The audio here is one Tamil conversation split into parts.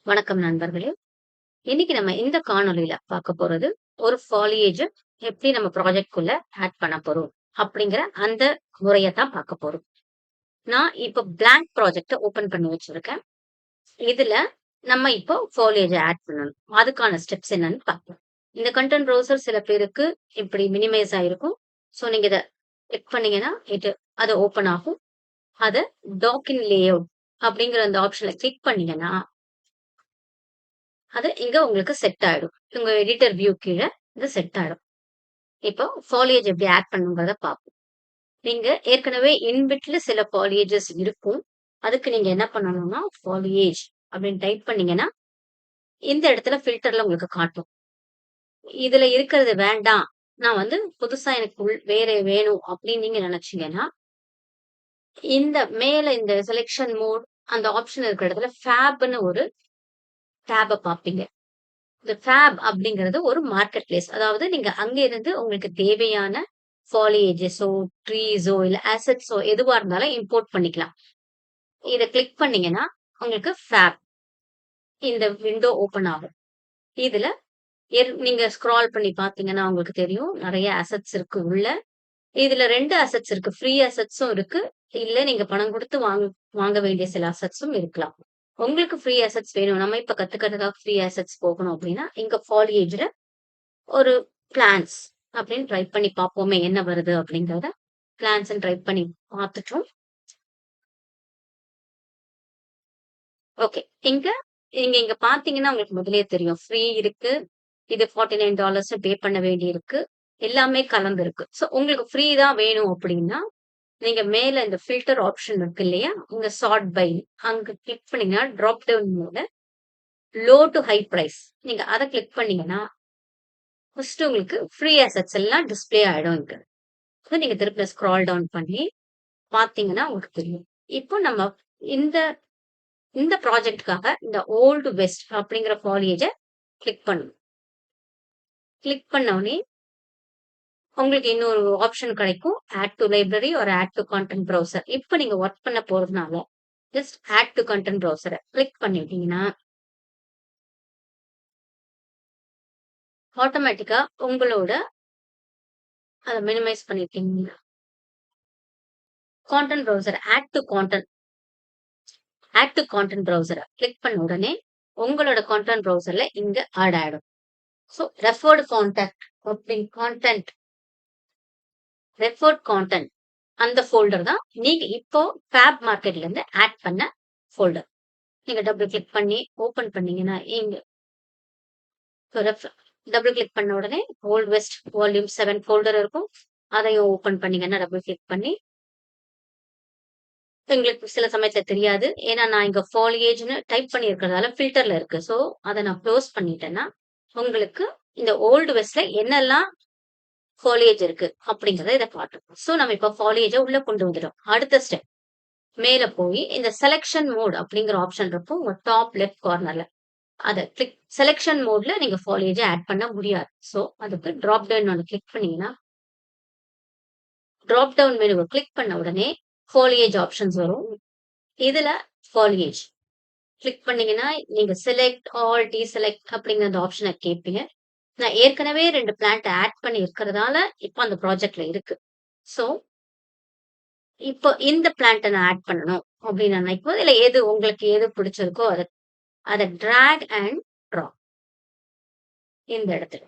வணக்கம் நண்பர்களே. இன்னைக்கு நம்ம இந்த காணொளியில பார்க்க போறது, ஒரு ஃபாலியேஜ எப்படி நம்ம ப்ராஜெக்ட்குள்ள ஆட் பண்ண போறோம் அப்படிங்கிற அந்த முறைய தான் பார்க்க போறோம். நான் இப்போ பிளாங்க் ப்ராஜெக்ட்ட ஓப்பன் பண்ணி வச்சிருக்கேன். இதுல நம்ம இப்போ ஃபாலியேஜ ஆட் பண்ணணும். அதுக்கான ஸ்டெப்ஸ் என்னன்னு பார்க்கலாம். இந்த கன்டென்ட் ப்ரௌசர் சில பேருக்கு இப்படி மினிமைஸ் ஆயிருக்கும். ஸோ நீங்க இத கிளிக் பண்ணீங்கன்னா, அது ஓப்பன் ஆகும். அத டாக்கின் லேஅவுட் அப்படிங்கிற அந்த ஆப்ஷன்ல கிளிக் பண்ணீங்கன்னா அது இங்க உங்களுக்கு செட் ஆயிடும். உங்க எடிட்டர் வியூ கீழ இது செட் ஆயிடும். இப்போ ஃபாலியேஜ் எப்படி ஆட் பண்ணுங்கிறத பார்ப்போம். நீங்க ஏற்கனவே இன்பிட்ல சில ஃபாலியேஜஸ் இருக்கும். அதுக்கு நீங்க என்ன பண்ணணும்னா, ஃபாலியேஜ் அப்படின்னு டைப் பண்ணீங்கன்னா, இந்த இடத்துல ஃபில்டர்ல உங்களுக்கு காட்டும். இதுல இருக்கிறது வேண்டாம். நான் புதுசா எனக்கு வேற வேணும் அப்படின்னு நீங்க நினைச்சீங்கன்னா, இந்த மேல இந்த செலக்ஷன் மோட் அந்த ஆப்ஷன் இருக்கிற இடத்துல ஃபேப்ன்னு ஒரு டேப பார்ப்பீங்க. இந்த ஃபேப் அப்படிங்கிறது ஒரு மார்க்கெட் பிளேஸ். அதாவது நீங்க அங்க இருந்து உங்களுக்கு தேவையான ஃபாலியேஜஸோ, ட்ரீஸோ இல்ல அசெட்ஸோ எதுவா இருந்தாலும் இம்போர்ட் பண்ணிக்கலாம். இத கிளிக் பண்ணீங்கன்னா, உங்களுக்கு ஃபேப் இந்த விண்டோ ஓப்பன் ஆகும். இதுல நீங்க ஸ்க்ரால் பண்ணி பார்த்தீங்கன்னா உங்களுக்கு தெரியும். நெறைய அசெட்ஸ் இருக்கு உள்ள. இதுல 2 அசெட்ஸ் இருக்கு. ஃப்ரீ அசெட்ஸும் இருக்கு. இல்ல நீங்க பணம் குடுத்து வாங்க வேண்டிய சில அசெட்ஸும் இருக்கலாம். உங்களுக்கு ஃப்ரீ அசெட்ஸ் வேணும். நம்ம இப்ப கத்துக்கிறதுக்காக ஃப்ரீ அசெட்ஸ் போகணும் அப்படின்னா, இங்க ஃபாலியேஜ்ல ஒரு பிளான்ஸ் அப்படின்னு ட்ரை பண்ணி பார்ப்போமே என்ன வருது அப்படிங்கிறத. பிளான்ஸ்ன்னு ட்ரை பண்ணி பார்த்துட்டோம். ஓகே. இங்க நீங்க இங்க பார்த்தீங்கன்னா உங்களுக்கு முதல்லயே தெரியும். ஃப்ரீ இருக்கு. இது $49 பே பண்ண வேண்டியிருக்கு. எல்லாமே கலந்திருக்கு. ஸோ உங்களுக்கு ஃப்ரீ தான் வேணும் அப்படின்னா, நீங்க மேல இந்த ஃபில்டர் ஆப்ஷன் இருக்கு இல்லையா? இங்க சார்ட் பை அங்க கிளிக் பண்ணீங்கன்னா, டிராப் டவுன் மோட்ல லோ டூ ஹை பிரைஸ் நீங்க அத கிளிக் பண்ணீங்கன்னா, ஃபர்ஸ்ட் உங்களுக்கு ஃப்ரீ அசெட்ஸ் எல்லாம் டிஸ்ப்ளே ஆயிடும் இங்க. நீங்க திருப்பி ஸ்க்ரால் டவுன் பண்ணி பார்த்தீங்கன்னா உங்களுக்கு தெரியும். இப்போ நம்ம இந்த இந்த ப்ராஜெக்ட்காக இந்த ஓல்ட் வெஸ்ட் அப்படிங்கிற ஃபாலியேஜ கிளிக் பண்ணணும். கிளிக் பண்ண உடனே உங்களுக்கு இன்னொரு ஆப்ஷன் கிடைக்கும். Add to library or add to content browser. இப்ப நீங்க ஒர்க் பண்ண போறதுனால ஜஸ்ட் ஆட் டூ கன்டென்ட் ப்ரௌசர கிளிக் பண்ணிட்டீங்கன்னா, ஆட்டோமேட்டிக்கா உங்களோட அத மினிமைஸ் பண்ணிட்டீங்கன்னா, content browser add to content ப்ரௌசர கிளிக் பண்ண உடனே உங்களோட கன்டென்ட் ப்ரௌசர்ல இங்க ஆட் ஆயிடும். ஸோ ரெஃபர்ட் கான்டென்ட் அந்த ஃபோல்டர் தான் நீங்க இப்போ ஃபேப் மார்க்கெட்ல இருந்து ஆட் பண்ண ஃபோல்டர். நீங்க டபுள் கிளிக் பண்ணி ஓபன் பண்ணீங்கன்னா, இங்க டபுள் கிளிக் பண்ண உடனே ஓல்ட் வெஸ்ட் வால்யூம் 7 ஃபோல்டர் இருக்கும். அதையும் ஓபன் பண்ணீங்கன்னா, டபுள் கிளிக் பண்ணி உங்களுக்கு சில சமயத்துல தெரியாது. ஏன்னா நான் இங்க ஃபாலியேஜ்ன்னு டைப் பண்ணியிருக்கிறதால ஃபில்டர்ல இருக்கு. ஸோ அத நான் க்ளோஸ் பண்ணிட்டேன்னா, உங்களுக்கு இந்த ஓல்ட் வெஸ்ட்ல என்னெல்லாம் ஃபாலியேஜ் இருக்கு அப்படிங்கிறத இத காட்டும். ஸோ நம்ம இப்ப ஃபாலியேஜ உள்ள கொண்டு வந்துட்டோம். அடுத்த ஸ்டெப் மேல போய் இந்த செலக்ஷன் மோட் அப்படிங்கிற ஆப்ஷன் இருக்கும். உங்க டாப் லெஃப்ட் கார்னர்ல. அத செலக்ஷன் மோட்ல நீங்க ஃபாலியேஜ ஆட் பண்ண முடியாது. ஸோ அதுக்கு டிராப் டவுன் ஒண்ணு கிளிக் பண்ணீங்கன்னா, டிராப் டவுன் மெனுவ கிளிக் பண்ண உடனே ஃபாலியேஜ் ஆப்ஷன்ஸ் வரும். இதுல ஃபாலியேஜ் கிளிக் பண்ணீங்கன்னா, நீங்க செலக்ட் ஆல், டீசெலக்ட் அப்படிங்கிற அந்த ஆப்ஷன கேட்பீங்க. நான் ஏற்கனவே 2 பிளான்ட் ஆட் பண்ணி இருக்கிறதால, இப்ப அந்த ப்ராஜெக்ட்ல இருக்கு. ஸோ, இப்போ இந்த பிளான்ட்ட நான் ஆட் பண்ணணும் அப்படின்னு நான் நினைக்கும்போது, இல்ல உங்களுக்கு எது பிடிச்சிருக்கோ அத அத டிராக் அண்ட் ட்ராப் இந்த இடத்துல.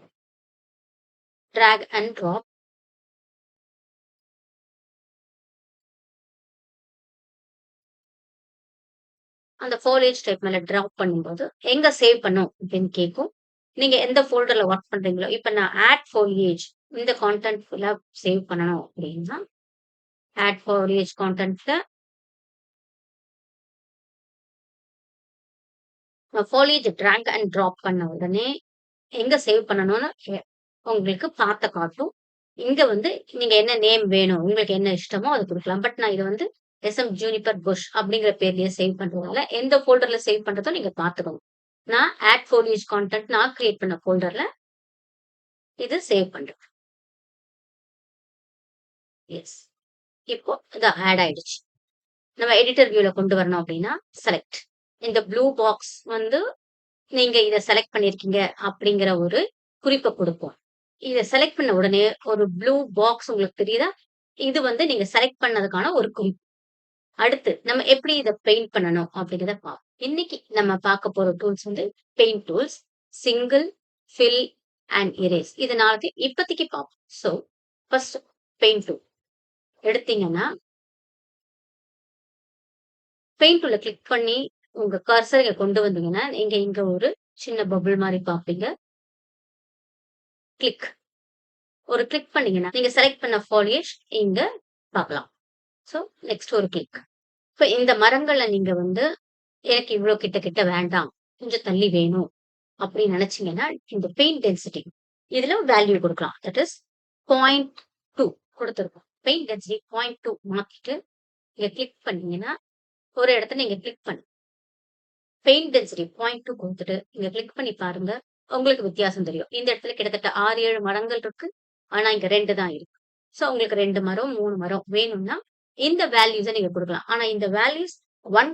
டிராக் அண்ட் ட்ராப் அந்த ஃபாலியேஜ் டைப் மேல டிராப் பண்ணும்போது, எங்க சேவ் பண்ணும் அப்படின்னு கேட்கும். நீங்க எந்த ஃபோல்டர்ல ஒர்க் பண்றீங்களோ, இப்ப நான் ஆட் ஃபாலியேஜ் இந்த கான்டென்ட் ஃபுல்லா சேவ் பண்ணணும் அப்படின்னா, ஆட் ஃபாலியேஜ் கான்டென்ட்ல ஃபாலியேஜ் டிராக் அண்ட் டிராப் பண்ண உடனே எங்க சேவ் பண்ணணும்னு உங்களுக்கு பார்த்த காட்டும். இங்க நீங்க என்ன நேம் வேணும், உங்களுக்கு என்ன இஷ்டமோ அது குடுக்கலாம். பட் நான் இத எஸ்எம் ஜூனிபர் புஷ் அப்படிங்கிற பேர்லயே சேவ் பண்றதால, எந்த ஃபோல்டர்ல சேவ் பண்றதோ நீங்க பார்த்துக்கணும். நான் ஆட் ஃபோலியேஜ் கான்டென்ட் நான் கிரியேட் பண்ண ஃபோல்டர்ல இது சேவ் பண்றேன். எஸ். இப்போ இது ஆட் ஆயிடுச்சு. நம்ம எடிட்டர் வியூல கொண்டு வரணும் அப்படின்னா, செலக்ட். இந்த ப்ளூ பாக்ஸ் நீங்க இத செலக்ட் பண்ணியிருக்கீங்க அப்படிங்கிற ஒரு குறிப்ப குடுப்போம். இத செலக்ட் பண்ண உடனே ஒரு ப்ளூ பாக்ஸ் உங்களுக்கு தெரியுதா? இது வந்து நீங்க செலக்ட் பண்ணதுக்கான ஒரு குறிப்பு. அடுத்து நம்ம எப்படி இத பெயிண்ட் பண்ணணும் அப்படிங்கிறத பார்ப்போம். இன்னைக்கு நம்ம பார்க்க போற டூல்ஸ் வந்து paint tools, single, fill and erase. இது 4 இப்போதைக்கு பார்ப்போம். ஸோ, ஃபர்ஸ்ட் பெயிண்ட் டூல் எடுத்தீங்கன்னா, பெயிண்ட் டூல கிளிக் பண்ணி உங்க கர்சர இங்க கொண்டு வந்தீங்கன்னா, நீங்க இங்க ஒரு சின்ன பபிள் மாரி பார்ப்பீங்க. கிளிக். ஒரு கிளிக் பண்ணீங்கன்னா, நீங்க செலக்ட் பண்ண ஃபாலியேஜ் இங்க பார்க்கலாம். ஸோ, நெக்ஸ்ட் ஒரு கிளிக். இப்ப இந்த மரங்கள நீங்க வந்து எனக்கு இவ்ளோ கிட்ட கிட்ட வேண்டாம். கொஞ்சம் தள்ளி வேணும் அப்படின்னு நினைச்சீங்கன்னா, இந்த பெயிண்ட் டென்சிட்டி இதுல வேல்யூ குடுக்கலாம். That is 0.2 குடுத்திருக்கோம். பெயிண்ட் டென்சிட்டி 0.2 மாத்திட்டு இங்க கிளிக் பண்ணீங்கன்னா, ஒரு இடத்துல நீங்க கிளிக் பண்ணு. பெயிண்ட் டென்சிட்டி 0.2 குடுத்துட்டு இங்க கிளிக் பண்ணி பாருங்க. உங்களுக்கு வித்தியாசம் தெரியும். இந்த இடத்துல கிட்டத்தட்ட 6, 7 மரங்கள் இருக்கு. ஆனா இங்க 2 தான் இருக்கு. சோ உங்களுக்கு 2 மரம், 3 மரம் வேணும்னா இந்த வேல்யூஸ நீங்க குடுக்கலாம். ஆனா இந்த வேல்யூஸ் 1,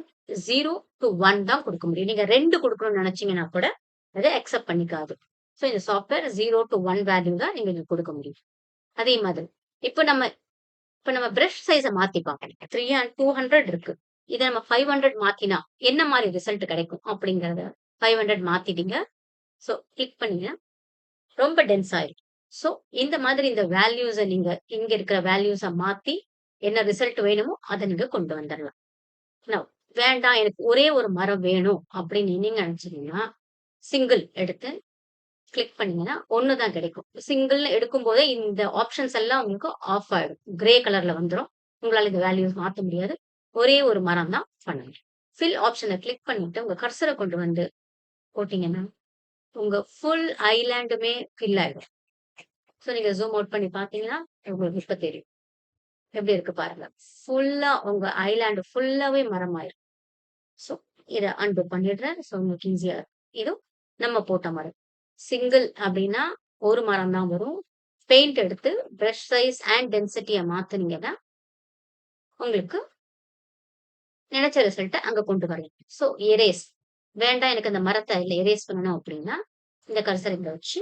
0 டூ 1 தான் குடுக்க முடியும். நீங்க 2 குடுக்கணும்னு நினைச்சீங்கன்னா கூட அத அக்செப்ட் பண்ணிக்காது. சோ இந்த சாஃப்ட்வேர் 0 டூ 1 வேல்யூ தான் நீங்க இங்க குடுக்க முடியும். அதே மாதிரி இப்ப நம்ம இப்ப நம்ம பிரஷ் சைஸ மாத்தி பார்க்கணும். 3 அண்ட் 200 இருக்கு. இத நம்ம 500 மாத்தினா என்ன மாரி ரிசல்ட் கிடைக்கும் அப்படிங்கிறத 500 மாத்திட்டீங்க. சோ கிளிக் பண்ணீங்க. ரொம்ப டென்ஸ் ஆயிரும். சோ இந்த மாதிரி இந்த வேல்யூஸ நீங்க இங்க இருக்கிற வேல்யூஸ மாத்தி என்ன ரிசல்ட் வேணுமோ அத நீங்க கொண்டு வந்துரலாம். நவ் வேண்டாம் எனக்கு ஒரே ஒரு மரம் வேணும் அப்படின்னு நீங்க நினைச்சீங்கன்னா, சிங்கிள் எடுத்து கிளிக் பண்ணீங்கன்னா 1 தான் கிடைக்கும். சிங்கிள்னு எடுக்கும்போதே இந்த ஆப்ஷன்ஸ் எல்லாம் உங்களுக்கு ஆஃப் ஆயிடும். கிரே கலர்ல வந்துரும். உங்களால இந்த வேல்யூஸ் மாத்த முடியாது. ஒரே ஒரு மரம் தான் பண்ண முடியும். ஃபில் ஆப்ஷன கிளிக் பண்ணிட்டு உங்க கர்சர கொண்டு வந்து போட்டீங்கன்னா, உங்க ஃபுல் ஐலேண்டுமே ஃபில் ஆயிடும். சோ நீங்க ஜூம் அவுட் பண்ணி பார்த்தீங்கன்னா, உங்களுக்கு இப்ப தெரியும். எப்படி இருக்கு பாருங்க. ஃபுல்லா உங்க ஐலேண்ட் ஃபுல்லாவே மரமாயிரும். சோ இத அன்டூ பண்ணிடுறேன். சோ உங்களுக்கு ஈஸியா இருக்கும். இது நம்ம போட்ட மரம். சிங்கிள் அப்படின்னா ஒரு மரம் தான் வரும். பெயிண்ட் எடுத்து பிரஷ் சைஸ் அண்ட் டென்சிட்டிய மாத்துனீங்கன்னா, உங்களுக்கு நினைச்ச ரிசல்ட்ட அங்க கொண்டு வரலாம். சோ எரேஸ் வேண்டாம் எனக்கு அந்த மரத்த இல்ல எரேஸ் பண்ணணும் அப்படின்னா, இந்த கர்சர் இங்க வச்சு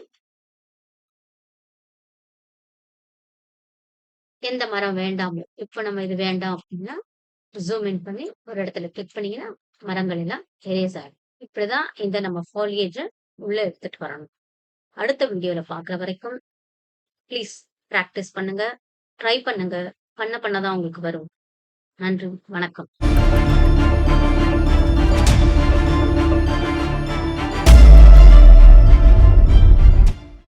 எந்த மரம் வேண்டாமோ, இப்ப நம்ம இது வேண்டாம் அப்படின்னா, ஜூம் இன் பண்ணி ஒரு இடத்துல கிளிக் பண்ணீங்கன்னா, மரங்கள் எல்லாம் எரேஸ் ஆயிடும். இப்படிதான் இந்த நம்ம ஃபாலியேஜ உள்ள எடுத்துட்டு வரணும். அடுத்த வீடியோல பார்க்குற வரைக்கும் ப்ளீஸ் பிராக்டிஸ் பண்ணுங்க. ட்ரை பண்ணுங்க. பண்ண பண்ண தான் உங்களுக்கு வரும். நன்றி. வணக்கம்.